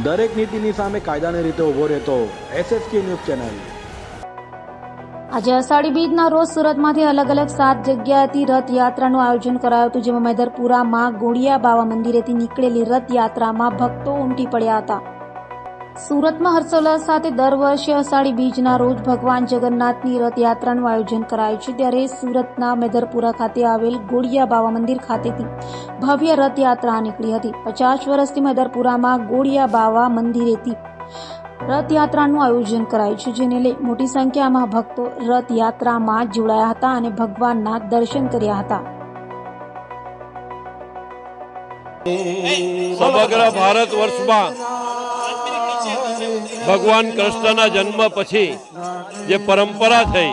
દરેક નીતિની સામે કાયદાની રીતે ઊભો રહેતો SSK ન્યૂઝ ચેનલ। આજે અષાઢી બીજના રોજ સુરતમાંથી અલગ અલગ 7 જગ્યાએથી રથયાત્રાનું આયોજન કરાયું હતું, જેમાં મેદરપુરામાં ગોળિયા બાવા મંદિરેથી નીકળેલી રથયાત્રામાં ભક્તો ઉમટી પડ્યા હતા। સુરતમાં હર્ષોલ્લાસ સાથે દર વર્ષે અષાઢી બીજના રોજ ભગવાન જગન્નાથની રથયાત્રાનું આયોજન કરાય છે, ત્યારે સુરતના મેદરપુરા ખાતે આવેલ ગોળિયા બાવા મંદિર ખાતેથી ભવ્ય રથયાત્રા નીકળી હતી। 50 વર્ષથી મેદરપુરામાં ગોળિયા બાવા મંદિરેથી રથયાત્રાનું આયોજન કરાયું છે, જેને લઈ મોટી સંખ્યામાં ભક્તો રથયાત્રામાં જોડાયા હતા અને ભગવાનના દર્શન કર્યા હતા। સમગ્ર ભારત વર્ષમાં ભગવાન કૃષ્ણના જન્મ પછી જે પરંપરા થઈ,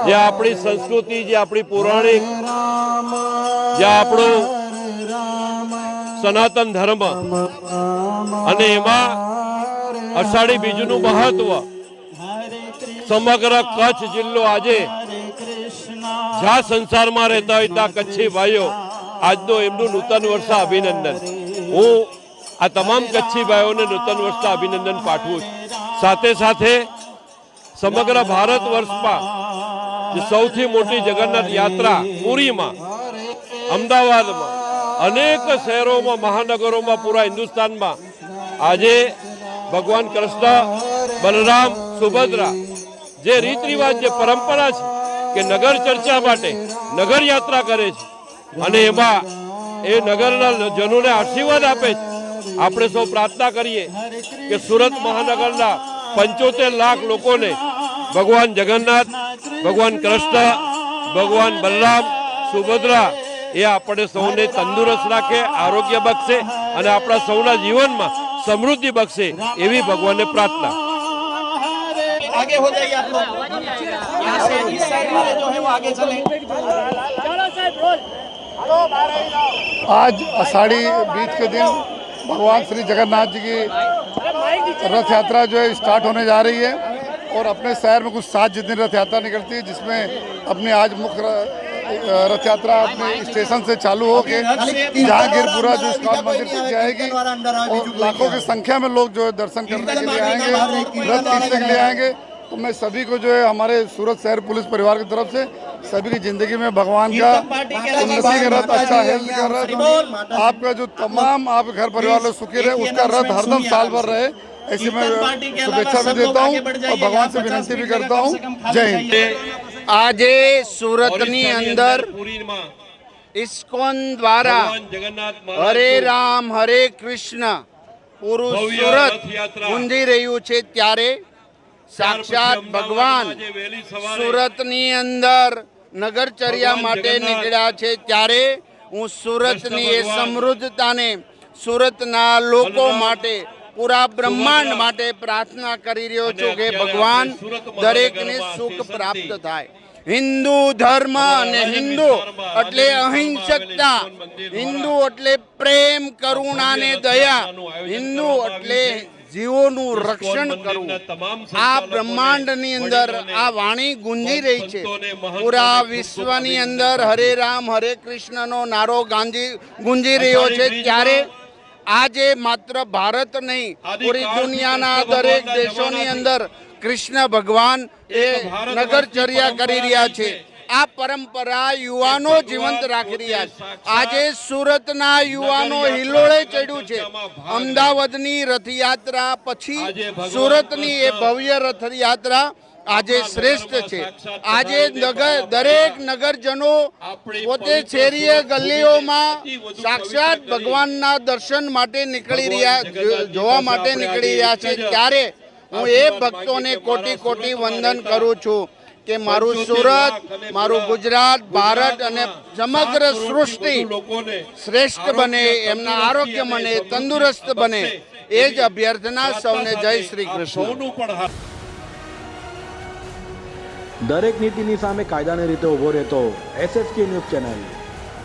જે આપણી સંસ્કૃતિ, જે આપણી પૌરાણિક, જે આપણું સનાતન ધર્મ, અને એમાં અષાઢી બીજનું મહત્વ સમગ્ર કચ્છ જિલ્લો આજે જ્યાં સંસારમાં રહેતા હોય ત્યાં કચ્છી ભાઈઓ આજનો એમનું નૂતન વર્ષ અભિનંદન। હું આ તમામ કચ્છી ભાઈઓને નૂતન વર્ષ અભિનંદન પાઠવું છું। સાથે સાથે સમગ્ર ભારત વર્ષમાં જે સૌથી મોટી જગન્નાથ યાત્રા પુરીમાં, અમદાવાદમાં, અનેક શહેરોમાં, મહાનગરોમાં, પૂરા હિન્દુસ્તાનમાં આજે ભગવાન કૃષ્ણ, બલરામ, સુભદ્રા જે રીત રિવાજ, જે પરંપરા છે કે નગર ચર્ચા માટે નગર યાત્રા કરે છે અને એમાં એ નગરના જનોને આશીર્વાદ આપે છે। આપણે સૌ પ્રાર્થના કરીએ કે સુરત મહાનગરના 75 લાખ લોકોને ભગવાન જગન્નાથ, ભગવાન કૃષ્ણ, ભગવાન બલરામ, સુભદ્રા એ આપણે સૌને તંદુરસ્ત રાખે, આરોગ્ય બક્ષે અને આપણા સૌના જીવનમાં સમૃદ્ધિ બક્ષે એવી ભગવાનને પ્રાર્થના। आगे हो जाइए आप लोग, यहाँ से इस साइड वाले जो है वो आगे चले। आज आषाढ़ी बीज के दिन भगवान श्री जगन्नाथ जी की रथ यात्रा जो है स्टार्ट होने जा रही है और अपने शहर में कुछ 7 जितनी रथ यात्रा निकलती है, जिसमें अपनी आज मुख्य रथ यात्रा अपने स्टेशन से चालू होकर जहांगीरपुरा जो इस्कॉन मंदिर तक जाएगी और लाखों की संख्या में लोग जो है दर्शन करने के लिए आएंगे, रथ खींचने के लिए आएंगे। तो मैं सभी को जो है हमारे सूरत शहर पुलिस परिवार की तरफ से सभी की जिंदगी में भगवान का उन्नति का रथ, अच्छा हेल्थ का रथ, आपका जो तमाम आपके घर परिवार लोग सुखी रहे, उसका रथ हरदम साल भर रहे, ऐसी मैं शुभेच्छा भी देता हूँ और भगवान से विनती भी करता हूँ। जय हिंद। આજે સુરતની અંદર ઇસ્કોન દ્વારા હરે રામ હરે કૃષ્ણ પૂરું સુરત ગુંજી રહ્યું છે, ત્યારે સાક્ષાત ભગવાન સુરતની અંદર નગરચર્યા માટે નીકળ્યા છે। ત્યારે હું સુરતની એ સમૃદ્ધતાને સુરતના લોકો માટે, પૂરા બ્રહ્માંડ માટે પ્રાર્થના કરી રહ્યો છું કે ભગવાન દરેકને સુખ પ્રાપ્ત થાય। હિન્દુ ધર્મ અને હિન્દુ એટલે અહિંસકતા, હિન્દુ એટલે પ્રેમ, કરુણા ને દયા, હિન્દુ એટલે જીવોનું રક્ષણ કરવું। આ બ્રહ્માંડની અંદર આ વાણી ગુંજી રહી છે। પૂરા વિશ્વની અંદર હરે રામ હરે કૃષ્ણનો નારો ગુંજી રહ્યો છે। ત્યારે આજે માત્ર ભારત નહીં, પૂરી દુનિયાના દરેક દેશોની અંદર કૃષ્ણ ભગવાન એ નગરચર્યા કરી રહ્યા છે। આ પરંપરા યુવાનો જીવંત રાખી રહ્યા છે। આજે સુરતના યુવાનો હિલોળે ચડ્યું છે। અમદાવાદની રથયાત્રા પછી સુરતની એ ભવ્ય રથયાત્રા આજે શ્રેષ્ઠ છે। આજે દરેક નગરજનો પોતે શેરીએ ગલીઓમાં સાક્ષાત ભગવાનના દર્શન માટે જોવા માટે નીકળી રહ્યા છે। ત્યારે હું એ ભક્તોને કોટી કોટી વંદન કરું છું કે મારું સુરત, મારું ગુજરાત, ભારત અને સમગ્ર સૃષ્ટિ શ્રેષ્ઠ બને, એમના આરોગ્ય બને, તંદુરસ્ત બને, એ જ અભ્યર્થના સૌને। જય શ્રી કૃષ્ણ। દરેક નીતિની સામે કાયદાની રીતે ઊભો રહેતો SSK ન્યૂઝ ચેનલ।